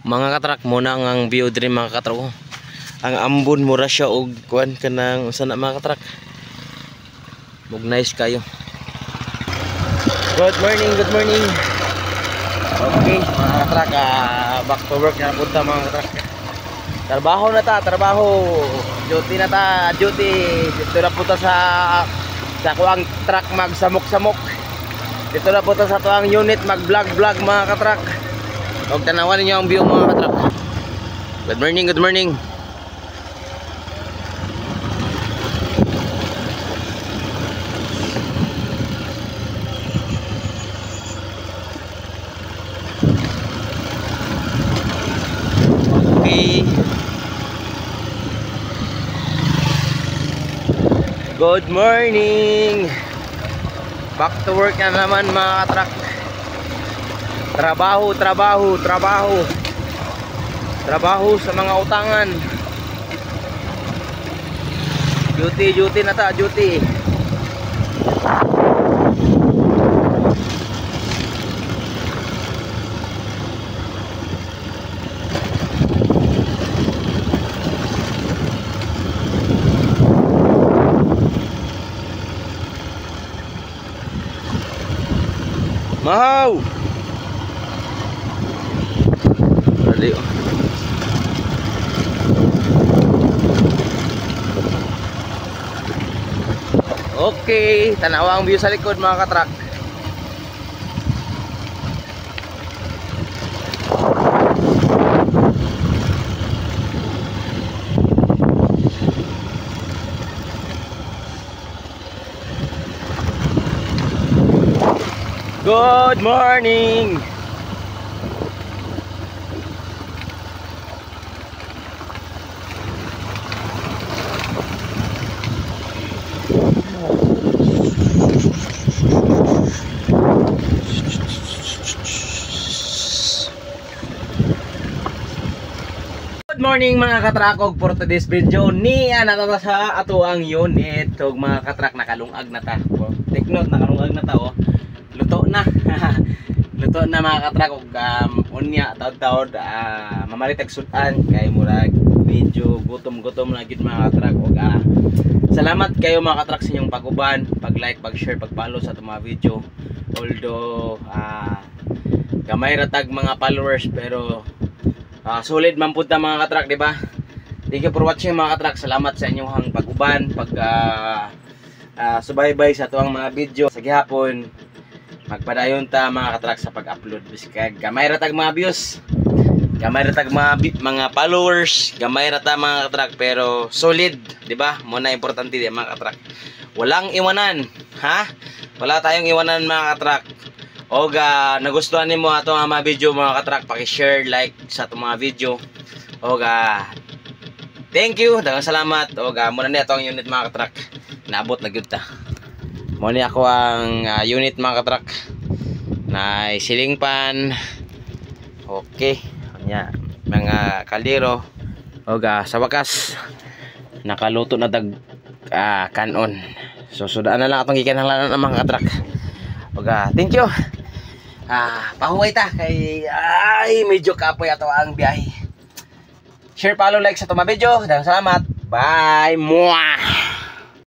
Mga katrak mo na ang view diri mga katrak. Ang ambon mura siya og kuan kanang usa na mga katrak. Mug nice kayo. Good morning, good morning. Okay, mga katrak, back to work na punta mga katrak. Trabaho na ta, trabaho. Duty na ta, duty. Dito na punta sa kuang truck magsamok-samok. Dito na punta sa tuang unit mag-vlog-vlog mga katrak. Huwag tanawan ninyo ang view mga katrak. Good morning, good morning. Okay. Good morning. Back to work na naman mga katrak. Trabaho, trabaho, trabaho. Trabaho sa mga utangan. Duty, duty na ta, duty. Mahaw! Dali. Okay, tanawa ang view sa likod mga katrak. Good morning. Good morning mga katrakog, for today's video ni natata sa ato ang unit. So mga katrak, nakalungag na ta. Take note, nakalungag na ta oh. Luto na. Luto na mga katrakog. Unya taod-taod mamaritag sudan kay murag medyo gutom-gutom na gid mga katrakog. Salamat kayo mga katrak sa inyong pag-uban, pag-like, pag-share, pag-follow sa itong mga video. Although gamay ratag mga followers pero solid man punta mga katrak, di ba? Thank you for watching mga katrak. Salamat sa inyong pag-uban, subaybay sa tuwang mga video. Sa gihapon magpadayon ta mga katrak sa pag-upload. Biskag gamay ratag mga views, gamay ratag mga followers, gamay ratag mga katrak pero solid, di ba? Muna importante di mga katrak. Walang iwanan, ha? Wala tayong iwanan mga katrak. O nagustuhan nimo ato ang mga video mga katrak, paki-share, like sa itong mga video. O thank you, daghang salamat. O muna ni ato ang unit mga katrak. Naabot na gyud ta. Mo ni ako ang unit mga katrak. Na ceiling fan. Okay, nya mga kaliro. O sa wakas nakaluto na kanon. So sudaan na lang atong gikinahanglanon ng mga katrak. Thank you. Pahuway ta kay medyo kapoy ato ang biyahe. Share, follow, like sa itong mga video. Daghang salamat. Bye. Mwah.